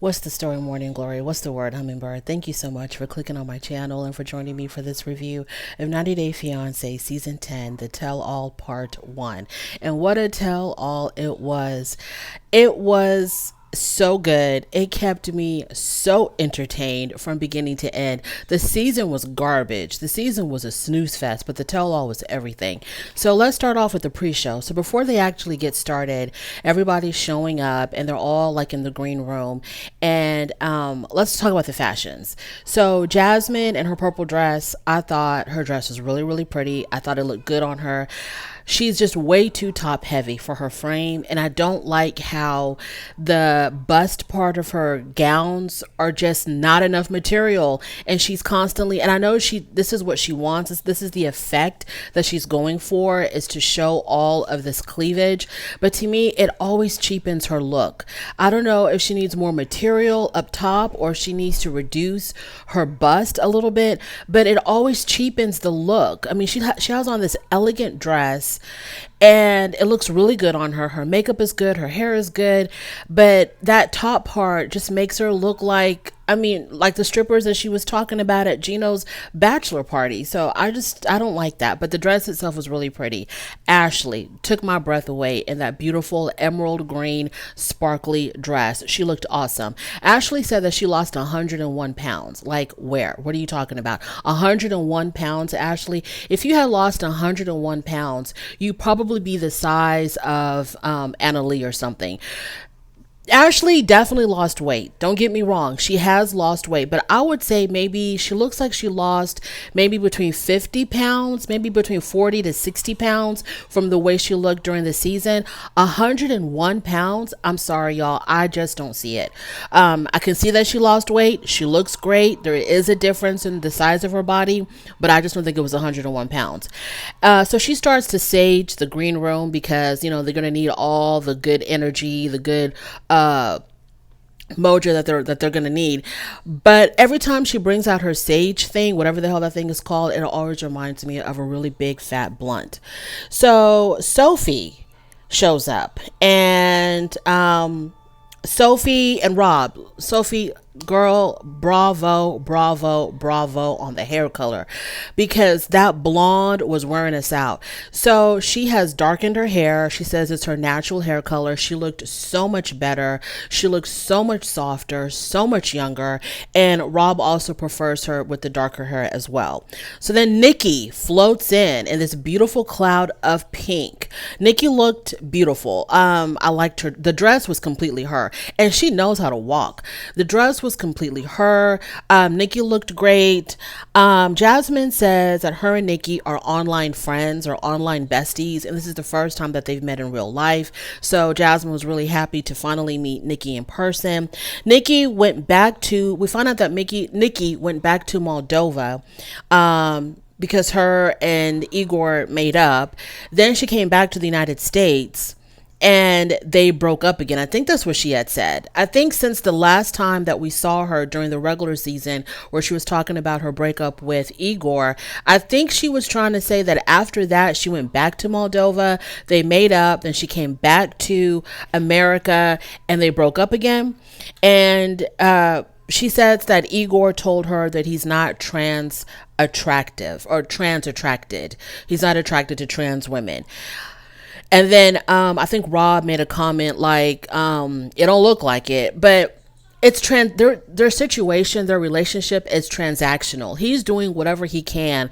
What's the story, Morning Glory? What's the word, Hummingbird? Thank you so much for clicking on my channel and for joining me for this review of 90 Day Fiance Season 10, The Tell-All Part 1. And what a tell-all it was. It was so good. It kept me so entertained from beginning to end. The season was garbage. The season was a snooze fest, but the tell all was everything. So let's start off with the pre-show. So before they actually get started, everybody's showing up and they're all like in the green room. And let's talk about the fashions. So Jasmine and her purple dress, I thought her dress was really, really pretty. I thought it looked good on her. She's just way too top heavy for her frame, and I don't like how the bust part of her gowns are just not enough material, and she's constantly, and I know this is what she wants, this is the effect that she's going for, is to show all of this cleavage, but to me it always cheapens her look. I don't know if she needs more material up top or if she needs to reduce her bust a little bit, but it always cheapens the look. I mean, she has on this elegant dress and it looks really good on her. Her makeup is good, her hair is good, but that top part just makes her look like, I mean, like the strippers that she was talking about at Gino's bachelor party. So I don't like that. But the dress itself was really pretty. Ashley took my breath away in that beautiful emerald green sparkly dress. She looked awesome. Ashley said that she lost 101 pounds. Like where? What are you talking about? 101 pounds, Ashley? If you had lost 101 pounds, you'd probably be the size of Anna Lee or something. Ashley definitely lost weight. Don't get me wrong. She has lost weight, but I would say maybe she looks like she lost maybe between 50 pounds, maybe between 40 to 60 pounds from the way she looked during the season. 101 pounds. I'm sorry, y'all. I just don't see it. I can see that she lost weight. She looks great. There is a difference in the size of her body, but I just don't think it was 101 pounds. So she starts to sage the green room because, they're going to need all the good energy, the good, mojo that they're gonna need. But every time she brings out her sage thing, whatever the hell that thing is called, it always reminds me of a really big fat blunt. So Sophie shows up, and Sophie and Rob. Sophie, girl, bravo, bravo, bravo on the hair color, because that blonde was wearing us out. So she has darkened her hair. She says it's her natural hair color. She looked so much better. She looked so much softer, so much younger. And Rob also prefers her with the darker hair as well. So then Nikki floats in this beautiful cloud of pink. Nikki looked beautiful. I liked her. The dress was completely her, and she knows how to walk. The dress was completely her. Nikki looked great. Jasmine says that her and Nikki are online friends or online besties, and this is the first time that they've met in real life. So Jasmine was really happy to finally meet Nikki in person. Nikki went back to, we found out that Nikki went back to Moldova, because her and Igor made up. Then she came back to the United States and they broke up again. I think that's what she had said. I think since the last time that we saw her during the regular season where she was talking about her breakup with Igor, I think she was trying to say that after that she went back to Moldova, they made up, then she came back to America and they broke up again. And she says that Igor told her that he's not trans attractive or trans attracted. He's not attracted to trans women. And then I think Rob made a comment like, it don't look like it, but it's their situation, their relationship is transactional. He's doing whatever he can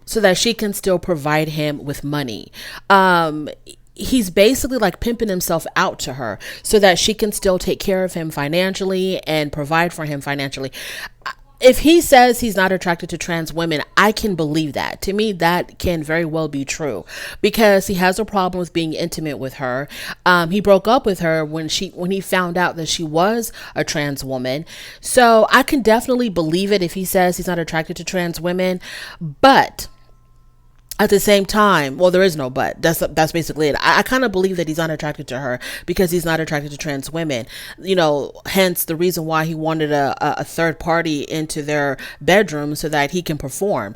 so that she can still provide him with money. He's basically like pimping himself out to her so that she can still take care of him financially and provide for him financially. If he says he's not attracted to trans women, I can believe that. To me, that can very well be true because he has a problem with being intimate with her. He broke up with her when he found out that she was a trans woman. So I can definitely believe it if he says he's not attracted to trans women. But at the same time, well, there is no but. That's basically it. I kind of believe that he's not attracted to her because he's not attracted to trans women. Hence the reason why he wanted a third party into their bedroom so that he can perform.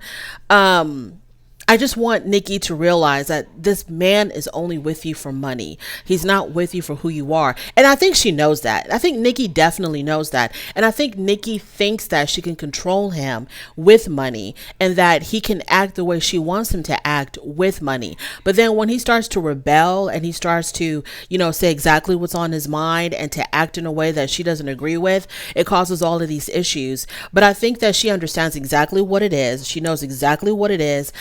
I just want Nikki to realize that this man is only with you for money. He's not with you for who you are. And I think she knows that. I think Nikki definitely knows that. And I think Nikki thinks that she can control him with money and that he can act the way she wants him to act with money. But then when he starts to rebel and he starts to, say exactly what's on his mind and to act in a way that she doesn't agree with, it causes all of these issues. But I think that she understands exactly what it is. She knows exactly what it is.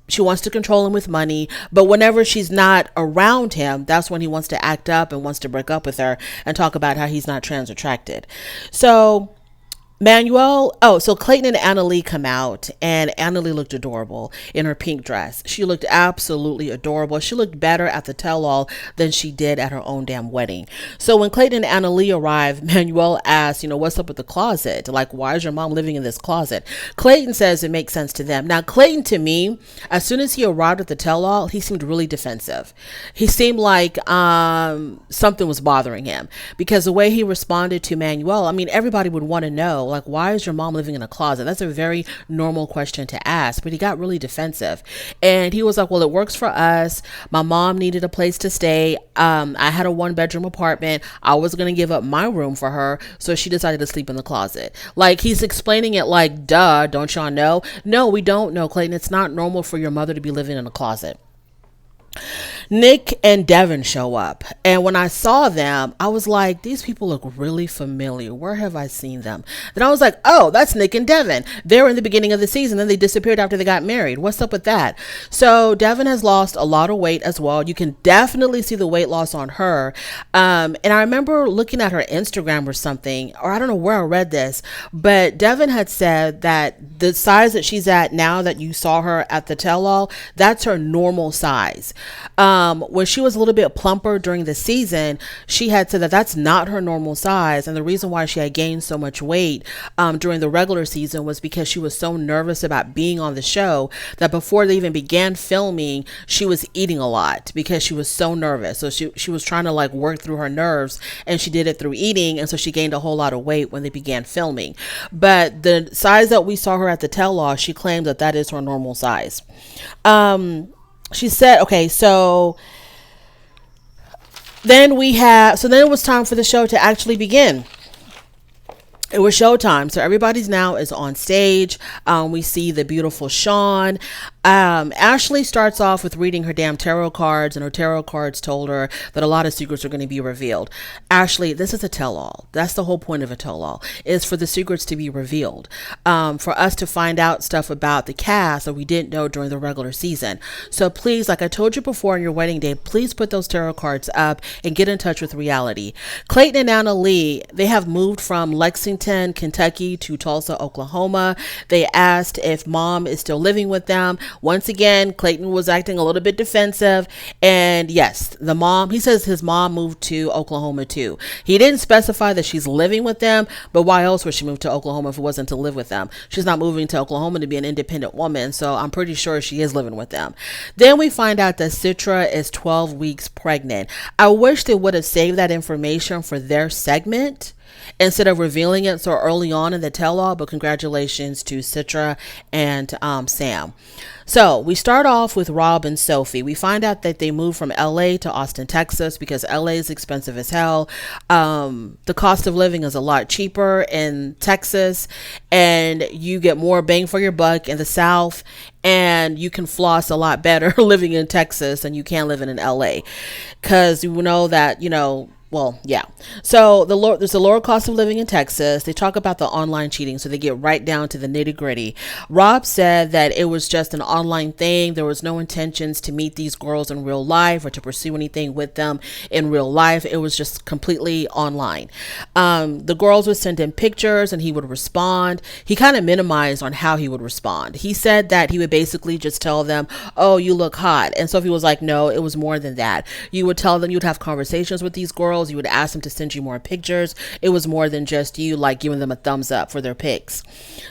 She wants to control him with money, but whenever she's not around him, that's when he wants to act up and wants to break up with her and talk about how he's not trans attracted. So so Clayton and Annalie come out, and Annalie looked adorable in her pink dress. She looked absolutely adorable. She looked better at the tell-all than she did at her own damn wedding. So when Clayton and Annalie arrived, Manuel asked, what's up with the closet? Like, why is your mom living in this closet? Clayton says it makes sense to them. Now, Clayton, to me, as soon as he arrived at the tell-all, he seemed really defensive. He seemed like something was bothering him, because the way he responded to Manuel, everybody would want to know, like, why is your mom living in a closet? That's a very normal question to ask, but he got really defensive. And he was like, well, it works for us. My mom needed a place to stay. I had a 1-bedroom apartment. I was going to give up my room for her, so she decided to sleep in the closet. Like, he's explaining it like, duh, don't y'all know? No, we don't know, Clayton. It's not normal for your mother to be living in a closet. Nick and Devin show up, and when I saw them, I was like, these people look really familiar. Where have I seen them? Then I was like, oh, that's Nick and Devin. They were in the beginning of the season, then they disappeared after they got married. What's up with that? So Devin has lost a lot of weight as well. You can definitely see the weight loss on her. And I remember looking at her Instagram or something, or I don't know where I read this, but Devin had said that the size that she's at now, that you saw her at the tell-all, that's her normal size. When she was a little bit plumper during the season, she had said that that's not her normal size. And the reason why she had gained so much weight during the regular season was because she was so nervous about being on the show that before they even began filming, she was eating a lot because she was so nervous. So she was trying to like work through her nerves, and she did it through eating. And so she gained a whole lot of weight when they began filming. But the size that we saw her at the tell-all, she claimed that that is her normal size. She said, okay, so then it was time for the show to actually begin. It was showtime. So everybody's now is on stage. We see the beautiful Sean. Ashley starts off with reading her damn tarot cards, and her tarot cards told her that a lot of secrets are going to be revealed. Ashley, this is a tell-all. That's the whole point of a tell-all, is for the secrets to be revealed. For us to find out stuff about the cast that we didn't know during the regular season. So please, like I told you before on your wedding day, please put those tarot cards up and get in touch with reality. Clayton and Annalie, they have moved from Lexington, Kentucky to Tulsa, Oklahoma. They asked if mom is still living with them. Once again, Clayton was acting a little bit defensive, and yes, the mom, he says his mom moved to Oklahoma too. He didn't specify that she's living with them, but why else would she move to Oklahoma if it wasn't to live with them? She's not moving to Oklahoma to be an independent woman, so I'm pretty sure she is living with them. Then we find out that Citra is 12 weeks pregnant. I wish they would have saved that information for their segment instead of revealing it so early on in the tell-all, but congratulations to Citra and Sam. So we start off with Rob and Sophie. We find out that they moved from LA to Austin, Texas, because LA is expensive as hell. The cost of living is a lot cheaper in Texas, and you get more bang for your buck in the South, and you can floss a lot better living in Texas than you can living in LA, because you know that, well, yeah. So there's a lower cost of living in Texas. They talk about the online cheating, so they get right down to the nitty gritty. Rob said that it was just an online thing. There was no intentions to meet these girls in real life or to pursue anything with them in real life. It was just completely online. The girls would send him pictures and he would respond. He kind of minimized on how he would respond. He said that he would basically just tell them, oh, you look hot. And Sophie was like, no, it was more than that. You would tell them, you'd have conversations with these girls. You would ask them to send you more pictures. It was more than just you like giving them a thumbs up for their pics.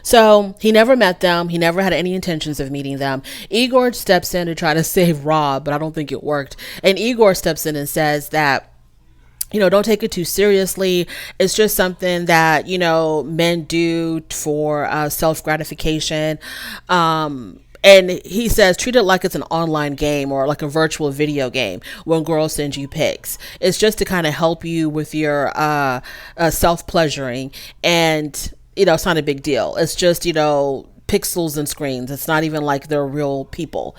So he never met them. He never had any intentions of meeting them. Igor steps in to try to save Rob, but I don't think it worked. And Igor steps in and says that, don't take it too seriously. It's just something that, men do for self-gratification. And he says, treat it like it's an online game or like a virtual video game when girls send you pics. It's just to kind of help you with your self-pleasuring. And, it's not a big deal. It's just, pixels and screens. It's not even like they're real people.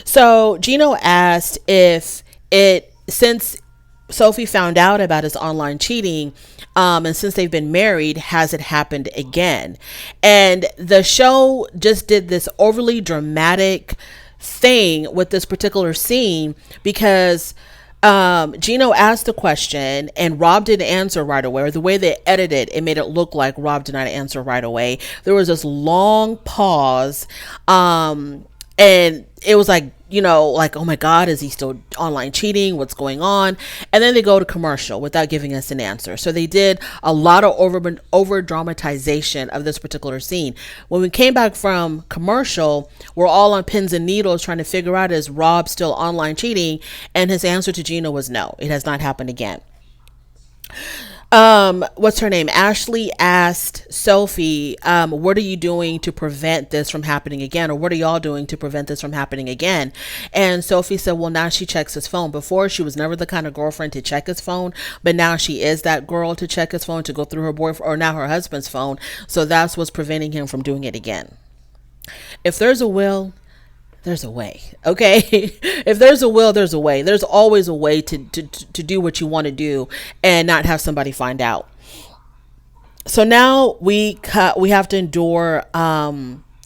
So Gino asked if since Sophie found out about his online cheating, and since they've been married, has it happened again? And the show just did this overly dramatic thing with this particular scene because Gino asked the question and Rob didn't answer right away, or the way they edited it made it look like Rob did not answer right away. There was this long pause, and it was like, like, oh my God, is he still online cheating? What's going on? And then they go to commercial without giving us an answer. So they did a lot of over dramatization of this particular scene. When we came back from commercial, we're all on pins and needles trying to figure out, is Rob still online cheating? And his answer to Gino was no, it has not happened again. What's her name? Ashley asked Sophie, what are you doing to prevent this from happening again? Or what are y'all doing to prevent this from happening again? And Sophie said, well, now she checks his phone. Before, she was never the kind of girlfriend to check his phone, but now she is that girl to check his phone, to go through her boyfriend, or now her husband's phone. So that's what's preventing him from doing it again. If there's a will, there's a way. Okay. If there's a will, there's a way. There's always a way to do what you want to do and not have somebody find out. So now we have to endure,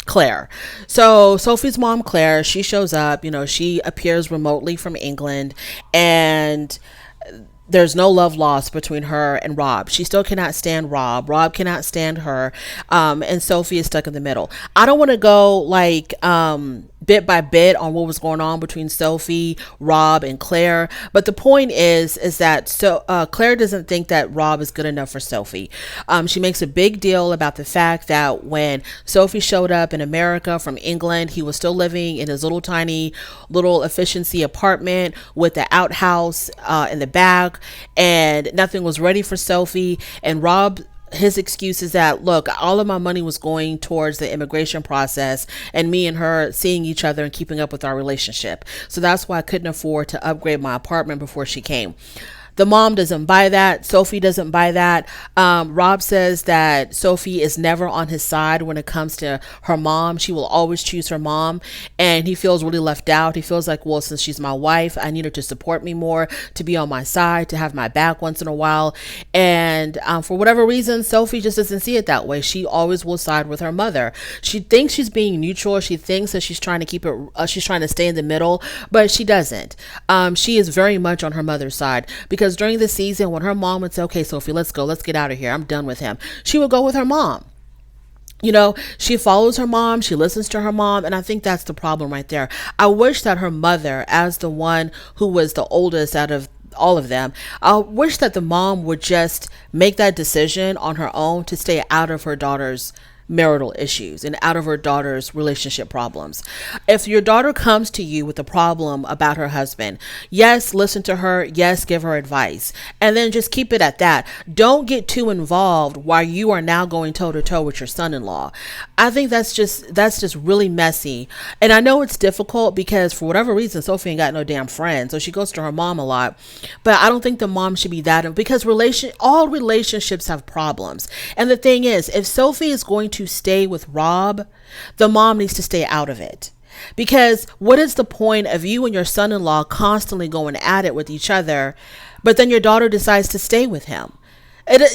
Claire. So Sophie's mom, Claire, she shows up, she appears remotely from England, and there's no love lost between her and Rob. She still cannot stand Rob. Rob cannot stand her. And Sophie is stuck in the middle. I don't want to go like, bit by bit on what was going on between Sophie, Rob, and Claire. But the point is that Claire doesn't think that Rob is good enough for Sophie. She makes a big deal about the fact that when Sophie showed up in America from England, he was still living in his little tiny efficiency apartment with the outhouse in the back, and nothing was ready for Sophie. And Rob, his excuse is that, look, all of my money was going towards the immigration process and me and her seeing each other and keeping up with our relationship. So that's why I couldn't afford to upgrade my apartment before she came. The mom doesn't buy that. Sophie doesn't buy that. Rob says that Sophie is never on his side when it comes to her mom. She will always choose her mom. And he feels really left out. He feels like, well, since she's my wife, I need her to support me more, to be on my side, to have my back once in a while. And for whatever reason, Sophie just doesn't see it that way. She always will side with her mother. She thinks she's being neutral. She thinks that she's trying to keep it, she's trying to stay in the middle, but she doesn't. She is very much on her mother's side, because during the season, when her mom would say, okay, Sophie, let's go, let's get out of here, I'm done with him, she would go with her mom. She follows her mom, she listens to her mom, and I think that's the problem right there. I wish that her mother, as the one who was the oldest out of all of them, I wish that the mom would just make that decision on her own to stay out of her daughter's marital issues and out of her daughter's relationship problems. If your daughter comes to you with a problem about her husband, yes, listen to her. Yes, give her advice, and then just keep it at that. Don't get too involved while you are now going toe to toe with your son-in-law. I think that's just really messy. And I know it's difficult because for whatever reason, Sophie ain't got no damn friends. So she goes to her mom a lot, but I don't think the mom should be that, because all relationships have problems. And the thing is, if Sophie is going to stay with Rob, the mom needs to stay out of it. Because what is the point of you and your son-in-law constantly going at it with each other, but then your daughter decides to stay with him?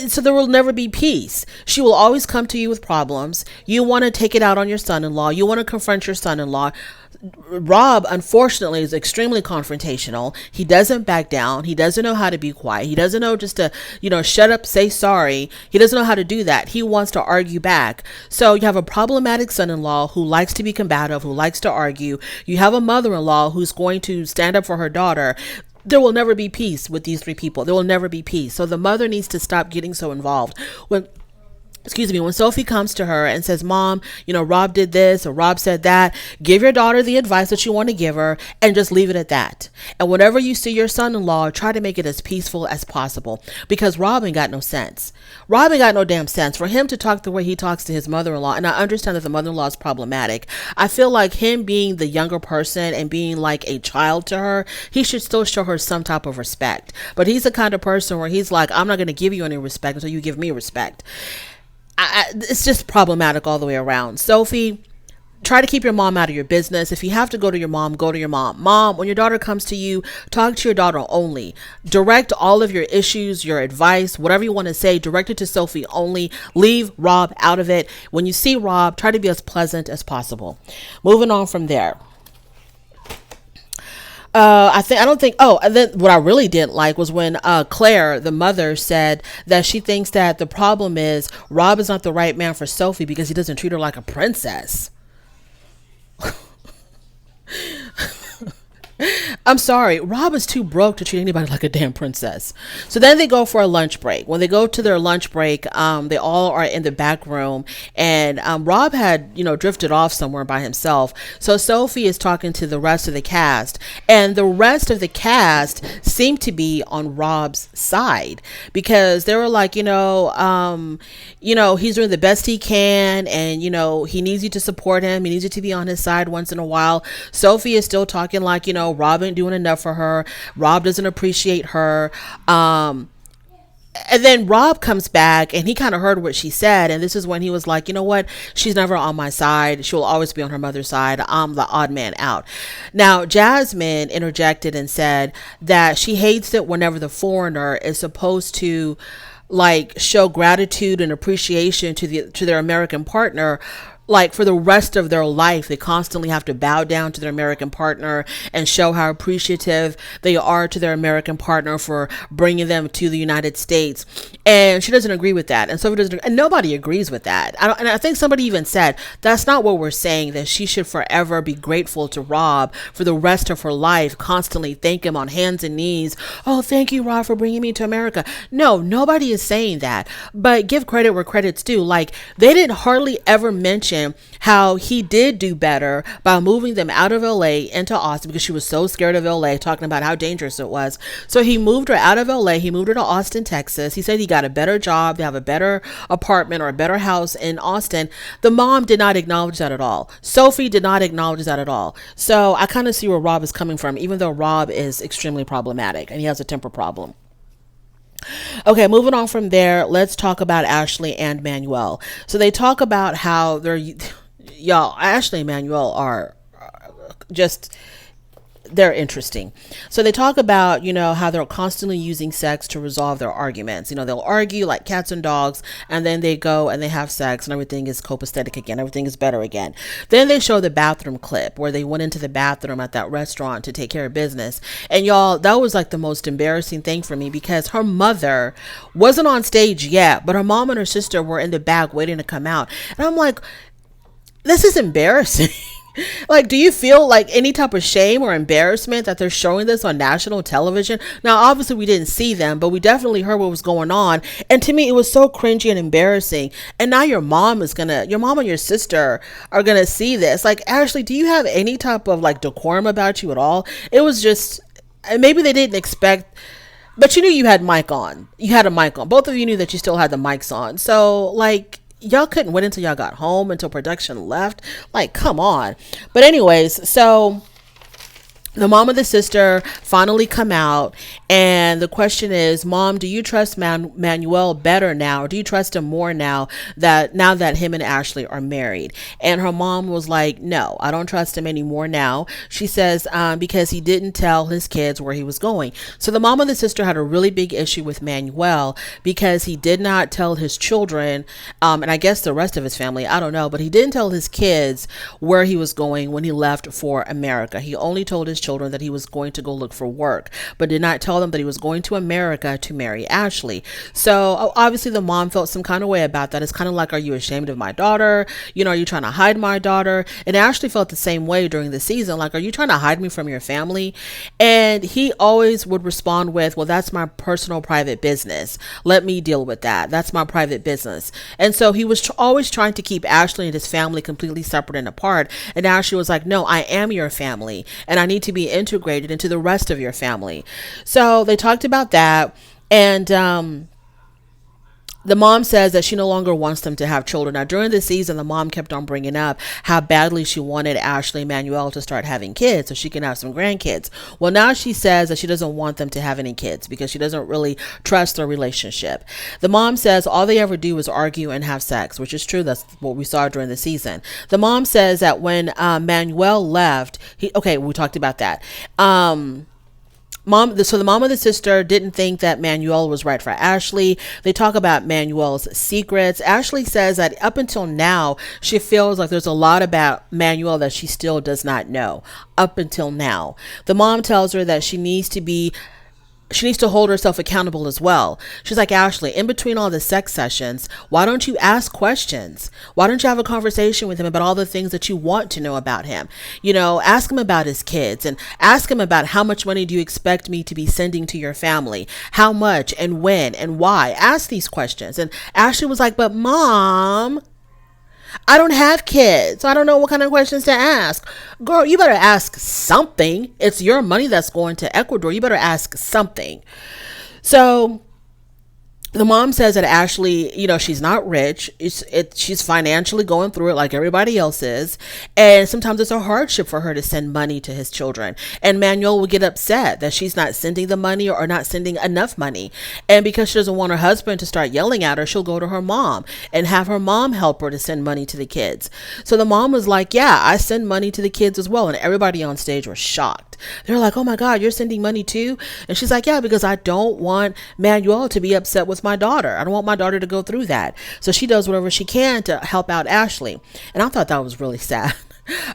So there will never be peace. She will always come to you with problems. You want to take it out on your son-in-law. You want to confront your son-in-law. Rob, unfortunately, is extremely confrontational. He doesn't back down. He doesn't know how to be quiet. He doesn't know just to, shut up, say sorry. He doesn't know how to do that. He wants to argue back. So you have a problematic son-in-law who likes to be combative, who likes to argue. You have a mother-in-law who's going to stand up for her daughter. There will never be peace with these three people. There will never be peace. So the mother needs to stop getting so involved. excuse me, when Sophie comes to her and says, Mom, Rob did this or Rob said that, give your daughter the advice that you want to give her and just leave it at that. And whenever you see your son-in-law, try to make it as peaceful as possible, because Rob ain't got no sense. Rob ain't got no damn sense. For him to talk the way he talks to his mother-in-law, and I understand that the mother-in-law is problematic, I feel like him being the younger person and being like a child to her, he should still show her some type of respect. But he's the kind of person where he's like, I'm not going to give you any respect until you give me respect. It's just problematic all the way around. Sophie, try to keep your mom out of your business. If you have to go to your mom, go to your mom. Mom, when your daughter comes to you, talk to your daughter only. Direct all of your issues, your advice, whatever you want to say, direct it to Sophie only. Leave Rob out of it. When you see Rob, try to be as pleasant as possible. Moving on from there. And then what I really didn't like was when Claire, the mother, said that she thinks that the problem is Rob is not the right man for Sophie because he doesn't treat her like a princess. I'm sorry, Rob is too broke to treat anybody like a damn princess. So then they go for a lunch break. When they go to their lunch break, they all are in the back room, and Rob had, drifted off somewhere by himself. So Sophie is talking to the rest of the cast, and the rest of the cast seemed to be on Rob's side, because they were like, he's doing the best he can, and he needs you to support him. He needs you to be on his side once in a while. Sophie is still talking like, Rob ain't doing enough for her. Rob doesn't appreciate her. And then Rob comes back and he kind of heard what she said. And this is when he was like, you know what? She's never on my side. She'll always be on her mother's side. I'm the odd man out. Now, Jasmine interjected and said that she hates it whenever the foreigner is supposed to like show gratitude and appreciation to their American partner. Like for the rest of their life, they constantly have to bow down to their American partner and show how appreciative they are to their American partner for bringing them to the United States. And she doesn't agree with that. And Sophie doesn't, and nobody agrees with that. And I think somebody even said, that's not what we're saying, that she should forever be grateful to Rob for the rest of her life, constantly thank him on hands and knees. Oh, thank you, Rob, for bringing me to America. No, nobody is saying that, but give credit where credit's due. Like, they didn't hardly ever mention how he did do better by moving them out of LA into Austin, because she was so scared of LA, talking about how dangerous it was. So he moved her out of LA. He moved her to Austin, Texas. He said he got a better job, to have a better apartment or a better house in Austin. The mom did not acknowledge that at all. Sophie did not acknowledge that at all. So I kind of see where Rob is coming from, even though Rob is extremely problematic and he has a temper problem. Okay, moving on from there, let's talk about Ashley and Manuel. So they talk about how Ashley and Manuel are just, they're interesting. So they talk about, how they're constantly using sex to resolve their arguments. They'll argue like cats and dogs, and then they go and they have sex and everything is copacetic again. Everything is better again. Then they show the bathroom clip where they went into the bathroom at that restaurant to take care of business. And y'all, that was like the most embarrassing thing for me, because her mother wasn't on stage yet, but her mom and her sister were in the back waiting to come out. And I'm like, this is embarrassing. Like, do you feel like any type of shame or embarrassment that they're showing this on national television? Now, obviously we didn't see them, but we definitely heard what was going on. And to me, it was so cringy and embarrassing. And now your mom and your sister are going to see this. Like, Ashley, do you have any type of like decorum about you at all? It was just, maybe they didn't expect, but you knew you had mic on. You had a mic on. Both of you knew that you still had the mics on. So like, y'all couldn't wait until y'all got home, until production left. Like, come on. But anyways, so the mom and the sister finally come out, and the question is, Mom, do you trust Manuel better now, or do you trust him more now that him and Ashley are married? And her mom was like, no, I don't trust him anymore now. She says, because he didn't tell his kids where he was going. So the mom and the sister had a really big issue with Manuel because he did not tell his children, and I guess the rest of his family, I don't know, but he didn't tell his kids where he was going when he left for America. He only told his children that he was going to go look for work, but did not tell them that he was going to America to marry Ashley. So obviously the mom felt some kind of way about that. It's kind of like, are you ashamed of my daughter? Are you trying to hide my daughter? And Ashley felt the same way during the season. Like, are you trying to hide me from your family? And he always would respond with, well, that's my personal private business. Let me deal with that. That's my private business. And so he was always trying to keep Ashley and his family completely separate and apart. And Ashley was like, no, I am your family and I need to be integrated into the rest of your family. So they talked about that. And the mom says that she no longer wants them to have children. Now, during the season, the mom kept on bringing up how badly she wanted Ashley and Manuel to start having kids so she can have some grandkids. Well, now she says that she doesn't want them to have any kids because she doesn't really trust their relationship. The mom says all they ever do is argue and have sex, which is true. That's what we saw during the season. The mom says that when Manuel left, we talked about that. So the mom and the sister didn't think that Manuel was right for Ashley. They talk about Manuel's secrets. Ashley says that up until now, she feels like there's a lot about Manuel that she still does not know up until now. The mom tells her that she needs to hold herself accountable as well. She's like, Ashley, in between all the sex sessions, why don't you ask questions? Why don't you have a conversation with him about all the things that you want to know about him? Ask him about his kids and ask him about how much money do you expect me to be sending to your family? How much and when and why? Ask these questions. And Ashley was like, but Mom, I don't have kids. I don't know what kind of questions to ask. Girl, you better ask something. It's your money that's going to Ecuador. You better ask something. So the mom says that Ashley, she's not rich. She's financially going through it like everybody else is. And sometimes it's a hardship for her to send money to his children. And Manuel will get upset that she's not sending the money or not sending enough money. And because she doesn't want her husband to start yelling at her, she'll go to her mom and have her mom help her to send money to the kids. So the mom was like, yeah, I send money to the kids as well. And everybody on stage was shocked. They're like, oh my God, you're sending money too? And she's like, yeah, because I don't want Manuel to be upset with my daughter. I don't want my daughter to go through that. So she does whatever she can to help out Ashley. And I thought that was really sad.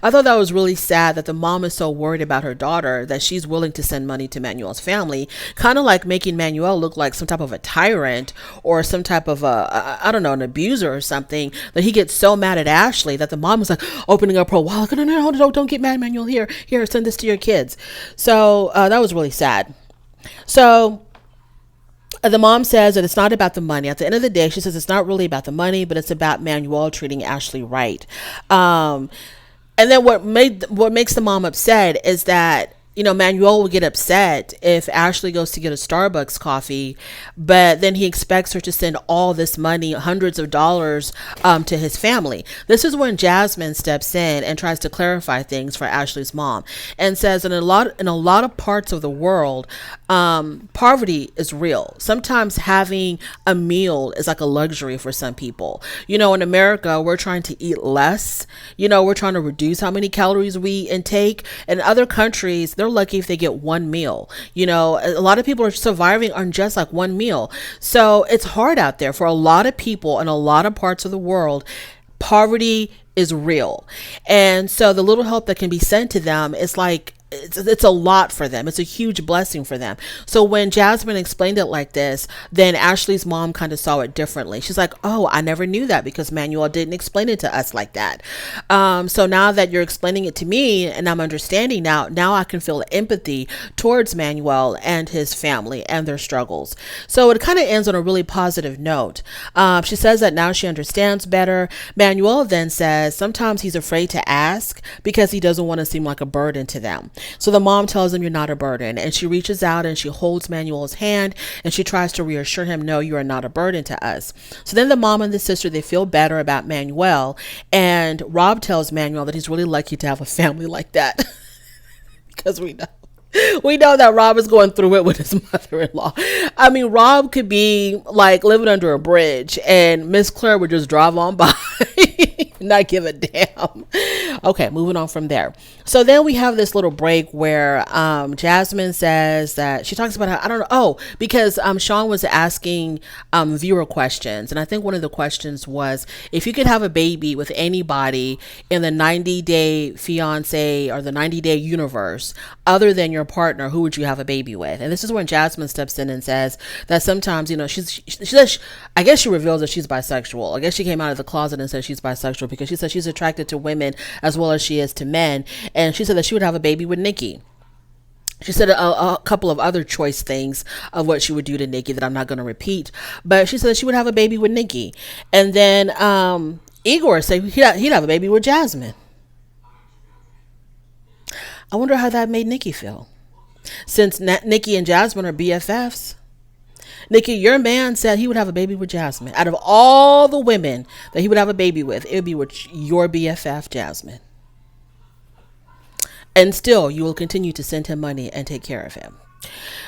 I thought that was really sad that the mom is so worried about her daughter that she's willing to send money to Manuel's family, kind of like making Manuel look like some type of a tyrant or some type of an abuser or something, that he gets so mad at Ashley that the mom is like opening up her wallet. No, don't get mad, Manuel. Here, send this to your kids. So that was really sad. So the mom says that it's not about the money. At the end of the day, she says it's not really about the money, but it's about Manuel treating Ashley right. And then what makes the mom upset is that, Manuel will get upset if Ashley goes to get a Starbucks coffee, but then he expects her to send all this money, hundreds of dollars, to his family. This is when Jasmine steps in and tries to clarify things for Ashley's mom and says in a lot of parts of the world, poverty is real. Sometimes having a meal is like a luxury for some people. In America, we're trying to eat less. We're trying to reduce how many calories we intake. In other countries, they're lucky if they get one meal. A lot of people are surviving on just like one meal. So it's hard out there for a lot of people in a lot of parts of the world. Poverty is real. And so the little help that can be sent to them is like, it's a lot for them. It's a huge blessing for them. So when Jasmine explained it like this, then Ashley's mom kind of saw it differently. She's like, oh, I never knew that because Manuel didn't explain it to us like that. So now that you're explaining it to me and I'm understanding now I can feel empathy towards Manuel and his family and their struggles. So it kind of ends on a really positive note. She says that now she understands better. Manuel then says sometimes he's afraid to ask because he doesn't want to seem like a burden to them. So the mom tells him, you're not a burden. And she reaches out and she holds Manuel's hand and she tries to reassure him, no, you are not a burden to us. So then the mom and the sister, they feel better about Manuel. And Rob tells Manuel that he's really lucky to have a family like that. Because we know that Rob is going through it with his mother-in-law. I mean, Rob could be like living under a bridge and Miss Claire would just drive on by. Not give a damn. Okay, moving on from there. So then we have this little break where Jasmine says that she talks about how, I don't know, because Sean was asking viewer questions, and I think one of the questions was, if you could have a baby with anybody in the 90-day fiance or the 90-day universe other than your partner, who would you have a baby with? And this is when Jasmine steps in and says that sometimes, I guess she reveals that she's bisexual. I guess she came out of the closet and said she's bisexual because she said she's attracted to women as well as she is to men. And she said that she would have a baby with Nikki. She said a couple of other choice things of what she would do to Nikki that I'm not going to repeat. But she said that she would have a baby with Nikki. And then Igor said he'd have a baby with Jasmine. I wonder how that made Nikki feel. Since Nikki and Jasmine are BFFs. Nikki, your man said he would have a baby with Jasmine. Out of all the women that he would have a baby with, it would be with your BFF, Jasmine. And still, you will continue to send him money and take care of him.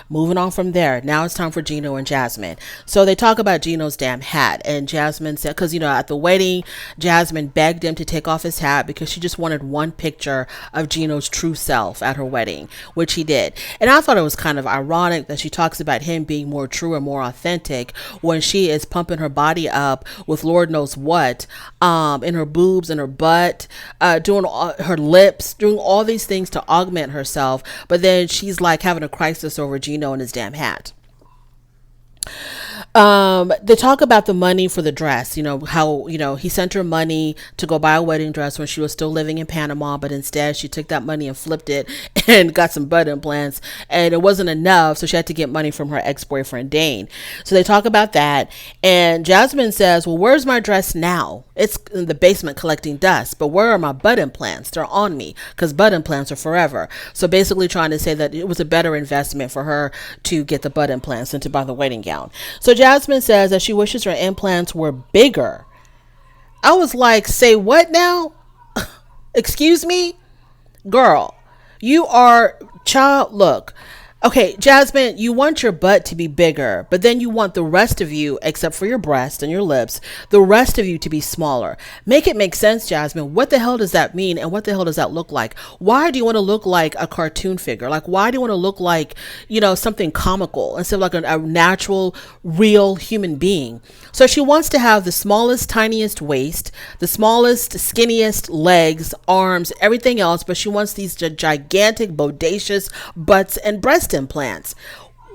Moving on from there, now it's time for Gino and Jasmine. So they talk about Gino's damn hat, and Jasmine said, because at the wedding, Jasmine begged him to take off his hat because she just wanted one picture of Gino's true self at her wedding, which he did. And I thought it was kind of ironic that she talks about him being more true and more authentic when she is pumping her body up with Lord knows what, in her boobs and her butt, doing her lips, doing all these things to augment herself. But then she's like having a crisis over Gino and his damn hat. They talk about the money for the dress, how, he sent her money to go buy a wedding dress when she was still living in Panama, but instead she took that money and flipped it and got some butt implants, and it wasn't enough, so she had to get money from her ex-boyfriend Dane. So they talk about that, and Jasmine says, well, where's my dress now? It's in the basement collecting dust, but where are my butt implants? They're on me, because butt implants are forever. So basically trying to say that it was a better investment for her to get the butt implants than to buy the wedding gown. So Jasmine says that she wishes her implants were bigger. I was like, say what now? Excuse me? Girl, you are child. Look. Okay, Jasmine, you want your butt to be bigger, but then you want the rest of you, except for your breast and your lips, the rest of you to be smaller. Make it make sense, Jasmine. What the hell does that mean? And what the hell does that look like? Why do you want to look like a cartoon figure? Like, why do you want to look like, something comical instead of like a natural, real human being? So she wants to have the smallest, tiniest waist, the smallest, skinniest legs, arms, everything else, but she wants these gigantic, bodacious butts and breast implants.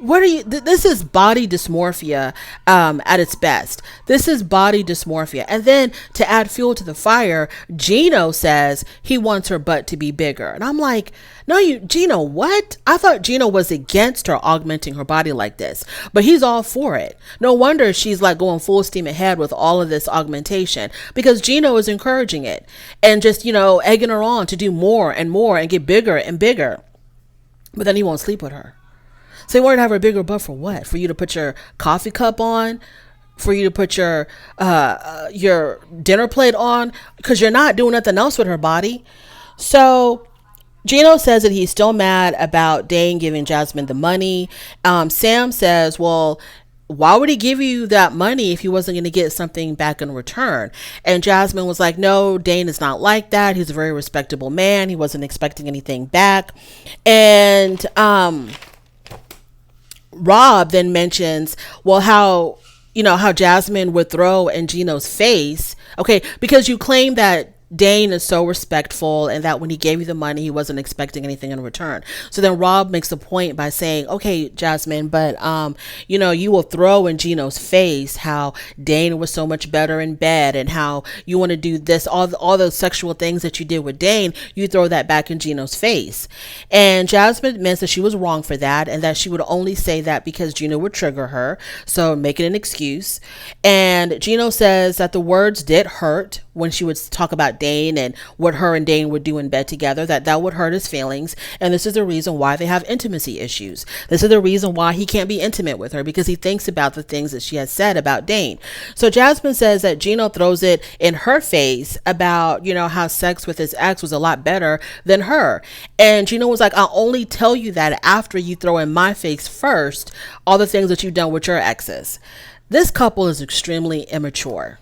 This is body dysmorphia at its best. This is body dysmorphia. And then to add fuel to the fire, Gino says he wants her butt to be bigger. And I'm like, no, Gino, what? I thought Gino was against her augmenting her body like this, but he's all for it. No wonder she's like going full steam ahead with all of this augmentation, because Gino is encouraging it and just, egging her on to do more and more and get bigger and bigger. But then he won't sleep with her. So you want to have a bigger butt for what? For you to put your coffee cup on? For you to put your dinner plate on? Because you're not doing nothing else with her body. So Gino says that he's still mad about Dane giving Jasmine the money. Sam says, well, why would he give you that money if he wasn't going to get something back in return? And Jasmine was like, no, Dane is not like that. He's a very respectable man. He wasn't expecting anything back. And Rob then mentions, well, how Jasmine would throw in Gino's face. Okay, because you claim that Dane is so respectful and that when he gave you the money, he wasn't expecting anything in return. So then Rob makes a point by saying, okay, Jasmine, but, you will throw in Gino's face how Dane was so much better in bed and how you want to do this, all those sexual things that you did with Dane, you throw that back in Gino's face. And Jasmine admits that she was wrong for that and that she would only say that because Gino would trigger her. So make it an excuse. And Gino says that the words did hurt when she would talk about Dane and what her and Dane would do in bed together, that would hurt his feelings. And this is the reason why they have intimacy issues. This is the reason why he can't be intimate with her, because he thinks about the things that she has said about Dane. So Jasmine says that Gino throws it in her face about, how sex with his ex was a lot better than her. And Gino was like, I'll only tell you that after you throw in my face first all the things that you've done with your exes. This couple is extremely immature.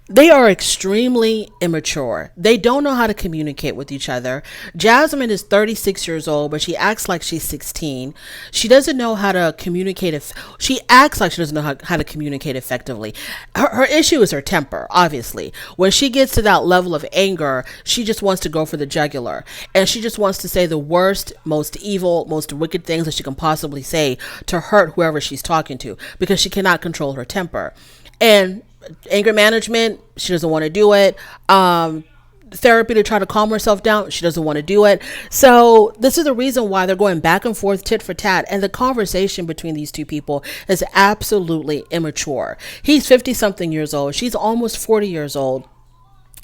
They are extremely immature. They don't know how to communicate with each other. Jasmine is 36 years old, but she acts like she's 16. She doesn't know how to communicate. She acts like she doesn't know how to communicate effectively. Her issue is her temper, obviously. When she gets to that level of anger, she just wants to go for the jugular. And she just wants to say the worst, most evil, most wicked things that she can possibly say to hurt whoever she's talking to, because she cannot control her temper. And anger management, she doesn't want to do it. Therapy to try to calm herself down, she doesn't want to do it. So this is the reason why they're going back and forth, tit for tat. And the conversation between these two people is absolutely immature. He's 50 something years old. She's almost 40 years old.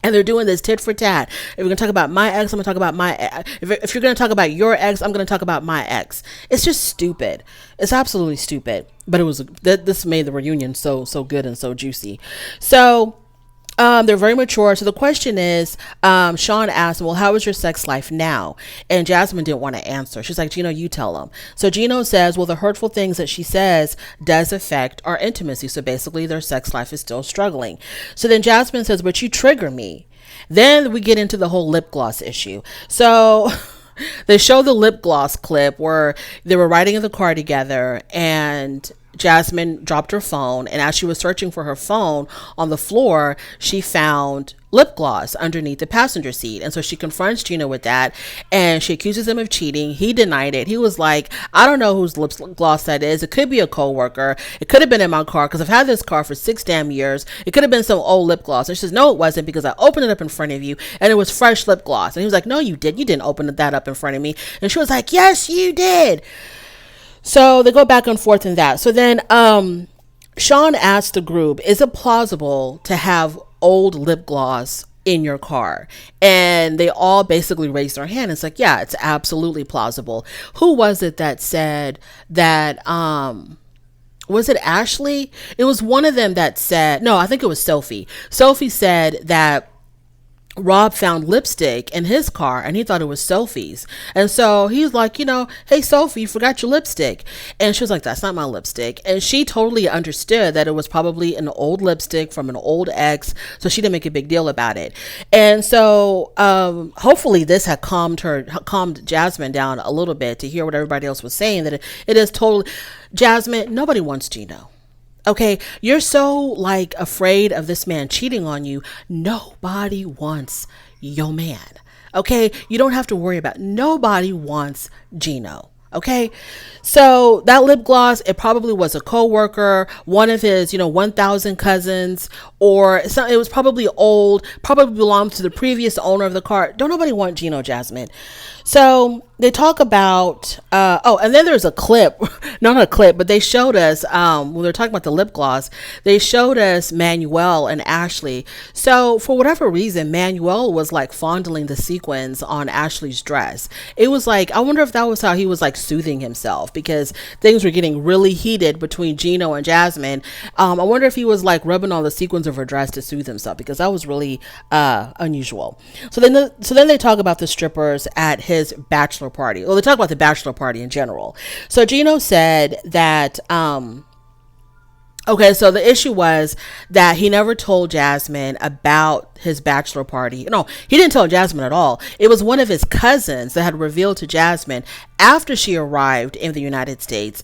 And they're doing this tit for tat. If we're going to talk about my ex, I'm going to talk about my ex. If you're going to talk about your ex, I'm going to talk about my ex. It's just stupid. It's absolutely stupid. But this made the reunion so good and so juicy. So they're very mature. So the question is, Sean asked, well, how is your sex life now? And Jasmine didn't want to answer. She's like, Gino, you tell him. So Gino says, well, the hurtful things that she says does affect our intimacy. So basically their sex life is still struggling. So then Jasmine says, but you trigger me. Then we get into the whole lip gloss issue. So they show the lip gloss clip where they were riding in the car together, and Jasmine dropped her phone, and as she was searching for her phone on the floor, she found lip gloss underneath the passenger seat. And so she confronts Gino with that, and she accuses him of cheating. He denied it. He was like, I don't know whose lip gloss that is. It could be a coworker. It could have been in my car, because I've had this car for 6 damn years. It could have been some old lip gloss. And she says, no, it wasn't, because I opened it up in front of you and it was fresh lip gloss. And he was like, no, you didn't. You didn't open that up in front of me. And she was like, yes, you did. So they go back and forth in that. So then Sean asked the group, is it plausible to have old lip gloss in your car? And they all basically raised their hand. It's like, yeah, it's absolutely plausible. Who was it that said that, was it Ashley? It was one of them that said, no, I think it was Sophie. Sophie said that Rob found lipstick in his car and he thought it was Sophie's. And so he was like, hey, Sophie, you forgot your lipstick. And she was like, that's not my lipstick. And she totally understood that it was probably an old lipstick from an old ex. So she didn't make a big deal about it. And so hopefully this had calmed Jasmine down a little bit to hear what everybody else was saying, that it is totally, Jasmine, nobody wants Gino. Okay, you're so like afraid of this man cheating on you. Nobody wants your man. Okay, you don't have to worry about it. Nobody wants Gino. Okay, so that lip gloss, it probably was a coworker, one of his, 1,000 cousins, or it was probably old, probably belonged to the previous owner of the car. Don't nobody want Gino, Jasmine. So they talk about, and then there's a clip, not a clip, but they showed us, when they're talking about the lip gloss, they showed us Manuel and Ashley. So for whatever reason, Manuel was like fondling the sequins on Ashley's dress. It was like, I wonder if that was how he was like soothing himself, because things were getting really heated between Gino and Jasmine. I wonder if he was like rubbing on the sequins of her dress to soothe himself, because that was really unusual. So then they talk about the strippers at his bachelor party. Well, they talk about the bachelor party in general. So Gino said that okay, so the issue was that he never told Jasmine about his bachelor party. No, he didn't tell Jasmine at all. It was one of his cousins that had revealed to Jasmine after she arrived in the United States.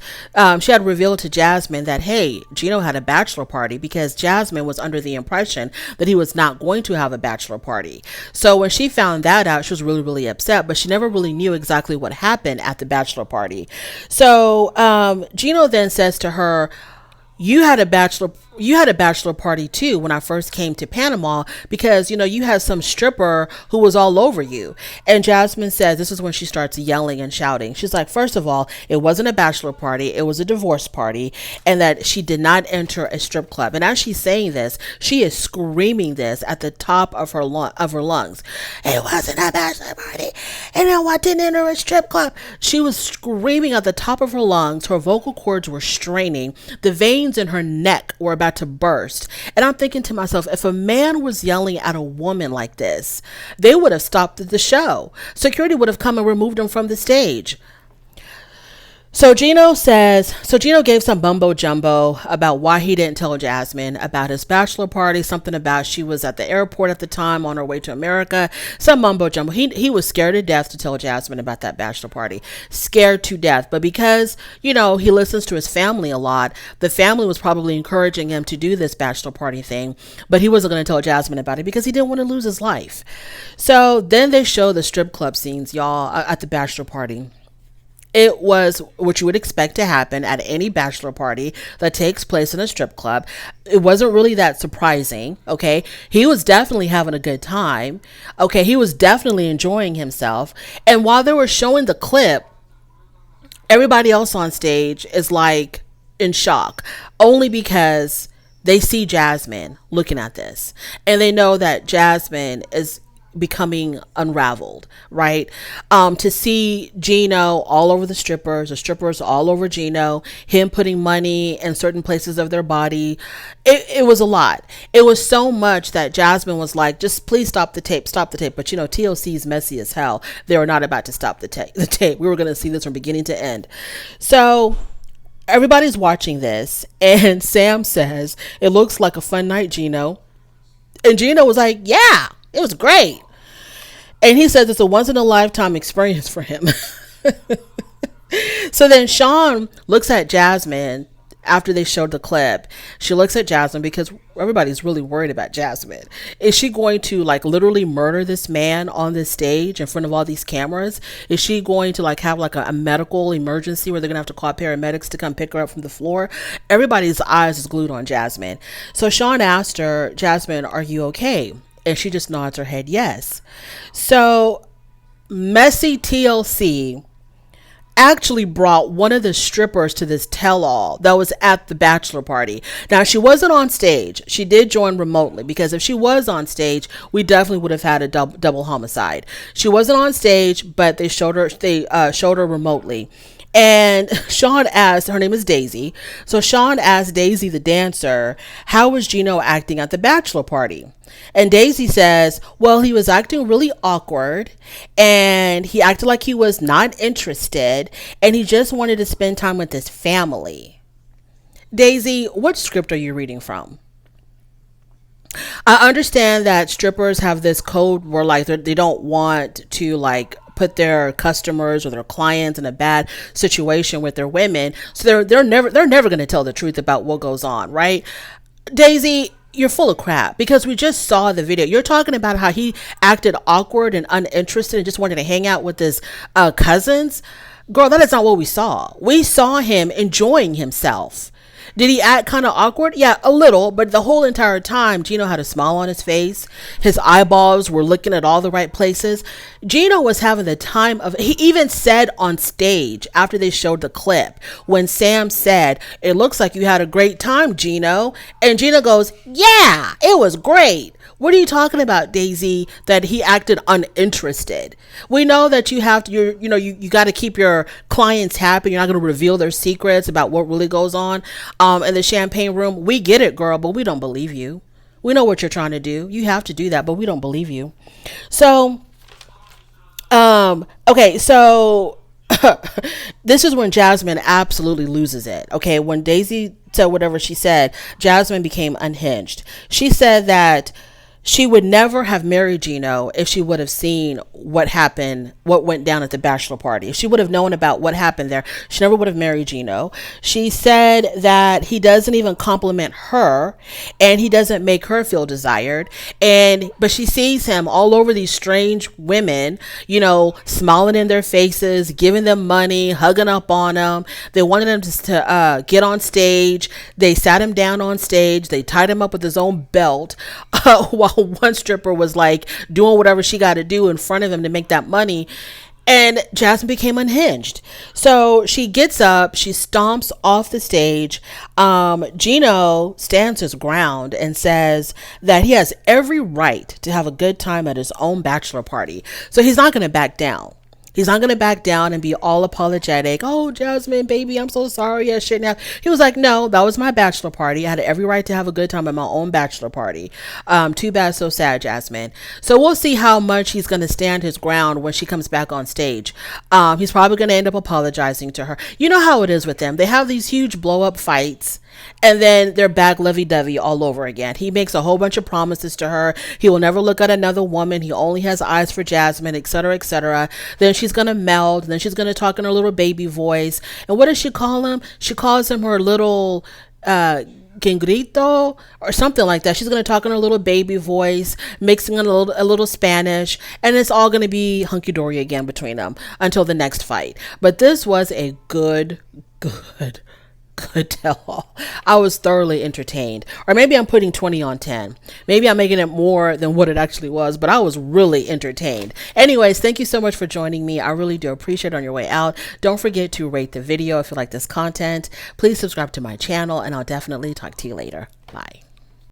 She had revealed to Jasmine that, hey, Gino had a bachelor party, because Jasmine was under the impression that he was not going to have a bachelor party. So when she found that out, she was really, really upset, but she never really knew exactly what happened at the bachelor party. So Gino then says to her, you had a bachelor party too when I first came to Panama, because you had some stripper who was all over you. And Jasmine says this is when she starts yelling and shouting. She's like, first of all, it wasn't a bachelor party, it was a divorce party, and that she did not enter a strip club. And as she's saying this, she is screaming this at the top of her lungs. It wasn't a bachelor party, and I didn't enter a strip club. She was screaming at the top of her lungs. Her vocal cords were straining. The veins in her neck were about to burst. And I'm thinking to myself, if a man was yelling at a woman like this, they would have stopped the show. Security would have come and removed him from the stage. So Gino gave some mumbo jumbo about why he didn't tell Jasmine about his bachelor party, something about she was at the airport at the time on her way to America, some mumbo jumbo. He was scared to death to tell Jasmine about that bachelor party, scared to death. But because, he listens to his family a lot, the family was probably encouraging him to do this bachelor party thing, but he wasn't going to tell Jasmine about it because he didn't want to lose his life. So then they show the strip club scenes, y'all, at the bachelor party. It was what you would expect to happen at any bachelor party that takes place in a strip club. It wasn't really that surprising, okay? He was definitely having a good time, okay? He was definitely enjoying himself. And while they were showing the clip, everybody else on stage is like in shock, only because they see Jasmine looking at this. And they know that Jasmine is becoming unraveled, right? To see Gino all over the strippers all over Gino, him putting money in certain places of their body, it was a lot. It was so much that Jasmine was like, just please stop the tape. But TLC is messy as hell. They were not about to stop the tape. We were going to see this from beginning to end. So everybody's watching this, and Sam says, "It looks like a fun night, Gino." And Gino was like, "Yeah, it was great." And he says it's a once in a lifetime experience for him. So then Sean looks at Jasmine after they showed the clip. She looks at Jasmine because everybody's really worried about Jasmine. Is she going to literally murder this man on this stage in front of all these cameras? Is she going to have a medical emergency where they're going to have to call paramedics to come pick her up from the floor? Everybody's eyes is glued on Jasmine. So Sean asked her, "Jasmine, are you okay?" And she just nods her head yes. So messy TLC actually brought one of the strippers to this tell-all that was at the bachelor party. Now, she wasn't on stage. She did join remotely, because if she was on stage, we definitely would have had a double homicide. She wasn't on stage, but they showed her remotely. And Sean asked, her name is Daisy. So Sean asked Daisy, the dancer, how was Gino acting at the bachelor party? And Daisy says, well, he was acting really awkward, and he acted like he was not interested, and he just wanted to spend time with his family. Daisy, what script are you reading from? I understand that strippers have this code where they don't want to put their customers or their clients in a bad situation with their women, so they're never going to tell the truth about what goes on, right? Daisy, you're full of crap, because we just saw the video. You're talking about how he acted awkward and uninterested and just wanted to hang out with his cousins. Girl, that is not what we saw. We saw him enjoying himself. Did he act kind of awkward? Yeah, a little, but the whole entire time, Gino had a smile on his face. His eyeballs were looking at all the right places. Gino was having the time of, he even said on stage after they showed the clip, when Sam said, it looks like you had a great time, Gino. And Gino goes, yeah, it was great. What are you talking about, Daisy, that he acted uninterested? We know that you have to, you got to keep your clients happy. You're not going to reveal their secrets about what really goes on in the champagne room. We get it, girl, but we don't believe you. We know what you're trying to do. You have to do that, but we don't believe you. So, okay, so this is when Jasmine absolutely loses it. Okay, when Daisy said whatever she said, Jasmine became unhinged. She said that she would never have married Gino if she would have seen what happened, what went down at the bachelor party. If she would have known about what happened there, she never would have married Gino. She said that he doesn't even compliment her, and he doesn't make her feel desired. But she sees him all over these strange women, smiling in their faces, giving them money, hugging up on them. They wanted him to get on stage. They sat him down on stage. They tied him up with his own belt while one stripper was doing whatever she got to do in front of him to make that money. And Jasmine became unhinged. So she gets up, she stomps off the stage. Gino stands his ground and says that he has every right to have a good time at his own bachelor party. So he's not going to back down. He's not going to back down and be all apologetic. Oh, Jasmine, baby, I'm so sorry. I shouldn't have. He was like, no, that was my bachelor party. I had every right to have a good time at my own bachelor party. Too bad, so sad, Jasmine. So we'll see how much he's going to stand his ground when she comes back on stage. He's probably going to end up apologizing to her. You know how it is with them. They have these huge blow up fights, and then they're back lovey-dovey all over again. He makes a whole bunch of promises to her. He will never look at another woman. He only has eyes for Jasmine, etc., etc. Then she's going to melt. Then she's going to talk in her little baby voice. And what does she call him? She calls him her little Gengrito or something like that. She's going to talk in her little baby voice, mixing in a little Spanish, and it's all going to be hunky-dory again between them until the next fight. But this was a good tell-all. I was thoroughly entertained. Or maybe I'm putting 20 on 10. Maybe I'm making it more than what it actually was, but I was really entertained. Anyways, thank you so much for joining me. I really do appreciate it. On your way out, don't forget to rate the video if you like this content. Please subscribe to my channel, and I'll definitely talk to you later. Bye.